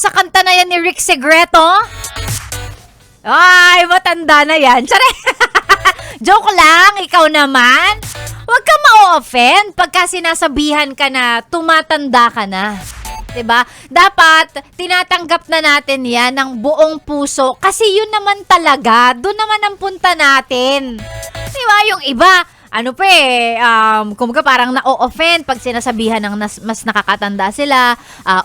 sa kanta na yan ni Rick Segreto? Ay, matanda na yan. Tsare! Joke lang, ikaw naman. Huwag ka ma-offend pagka sinasabihan ka na tumatanda ka na. 'Di ba? Dapat tinatanggap na natin 'yan ng buong puso kasi yun naman talaga, doon naman ang punta natin. 'Di ba? Yung iba, kumbaga parang na-offend pag sinasabihan ng mas nakakatanda sila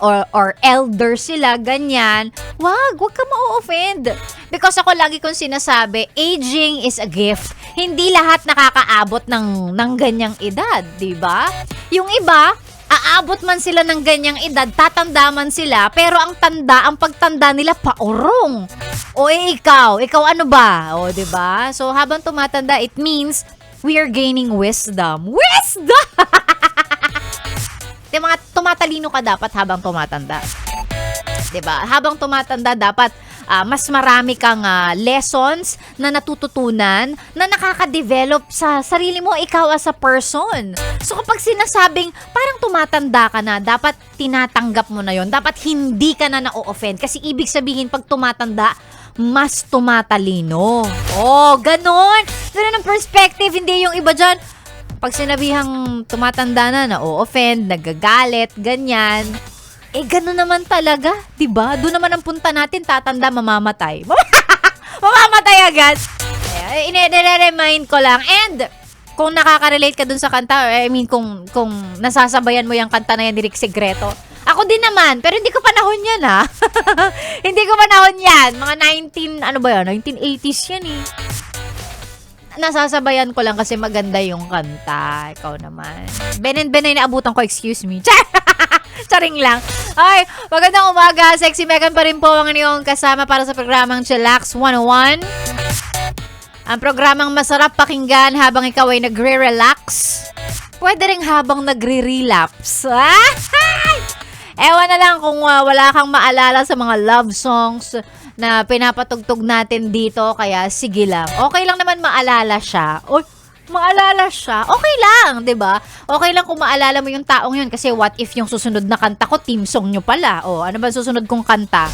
or elder sila, ganyan. Wag ka ma-offend. Because ako lagi kong sinasabi, aging is a gift. Hindi lahat nakakaabot ng ganyang edad, 'di ba? Yung iba, aabot man sila ng ganyang edad, tatanda man sila, pero ang pagtanda nila paurong. O ikaw ano ba? O, 'di ba? So habang tumatanda, it means we are gaining wisdom. Wisdom! Mga tumatalino ka dapat habang tumatanda. 'Di ba? Habang tumatanda dapat mas marami kang lessons na natututunan na nakaka-develop sa sarili mo, ikaw as a person. So kapag sinasabing parang tumatanda ka na, dapat tinatanggap mo na yon. Dapat hindi ka na na-offend. Kasi ibig sabihin pag tumatanda, mas tumatalino. Oh, ganon. Ganon ang perspective. Hindi yung iba dyan, pag sinabihang tumatanda na-offend, nagagalit, ganyan. Gano'n naman talaga, 'di ba? Doon naman ang punta natin, tatanda, mamamatay. Mamamatay agad. Ine-remind ko lang. And kung nakaka-relate ka dun sa kanta, kung nasasabayan mo yung kanta na yan ni Rick Segreto, ako din naman, pero hindi ko panahon yan, ha? Hindi ko panahon yan. Mga 1980s yan, eh. Nasasabayan ko lang kasi maganda yung kanta. Ikaw naman. Benay naabutan ko, excuse me. Charing lang. Ay, magandang umaga. Sexy Megan pa rin po ang inyong kasama para sa programang Chillax 101. Ang programang masarap pakinggan habang ikaw ay nagre-relax. Pwede rin habang nagre-relapse. Ewan na lang kung wala kang maalala sa mga love songs na pinapatugtog natin dito. Kaya sige lang. Okay lang naman maalala siya. Maalala siya, okay lang, 'di ba? Okay lang kung maalala mo yung taong yun kasi what if yung susunod na kanta ko team song nyo pala? Ano ba susunod kong kanta?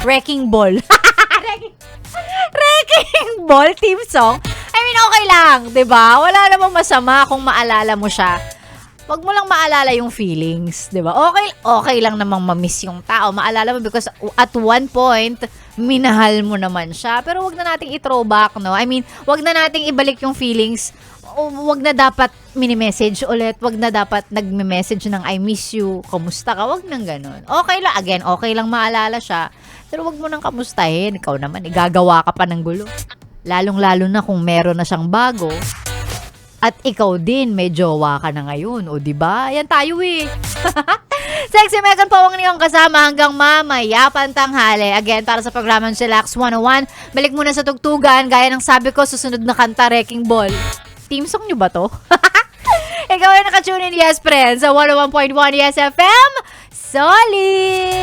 Wrecking Ball. Wrecking Ball team song? Okay lang, 'di ba? Wala namang masama kung maalala mo siya. Wag mo lang maalala yung feelings, 'di ba? Okay lang namang ma-miss yung tao. Maalala mo because at one point minahal mo naman siya. Pero wag na nating i-throwback, no? Wag na nating ibalik yung feelings. Wag na dapat mini-message ulit. Wag na dapat nagme-message ng I miss you, kamusta ka? Wag nang ganun. Okay lang, again, okay lang maalala siya. Pero wag mo nang kamustahin. Ikaw naman, igagawa ka pa ng gulo. Lalong-lalo na kung meron na siyang bago. At ikaw din, may jowa ka na ngayon. O, diba? Yan tayo eh. Sexy Megan po ang inyong kasama hanggang mamaya pantanghali. Again, para sa programang Chillax 101, balik muna sa tugtugan. Gaya ng sabi ko, susunod na kanta, Wrecking Ball. Team song nyo ba to? Ikaw ay nakatune in, yes, friends, sa 101.1 Yes FM. Solid!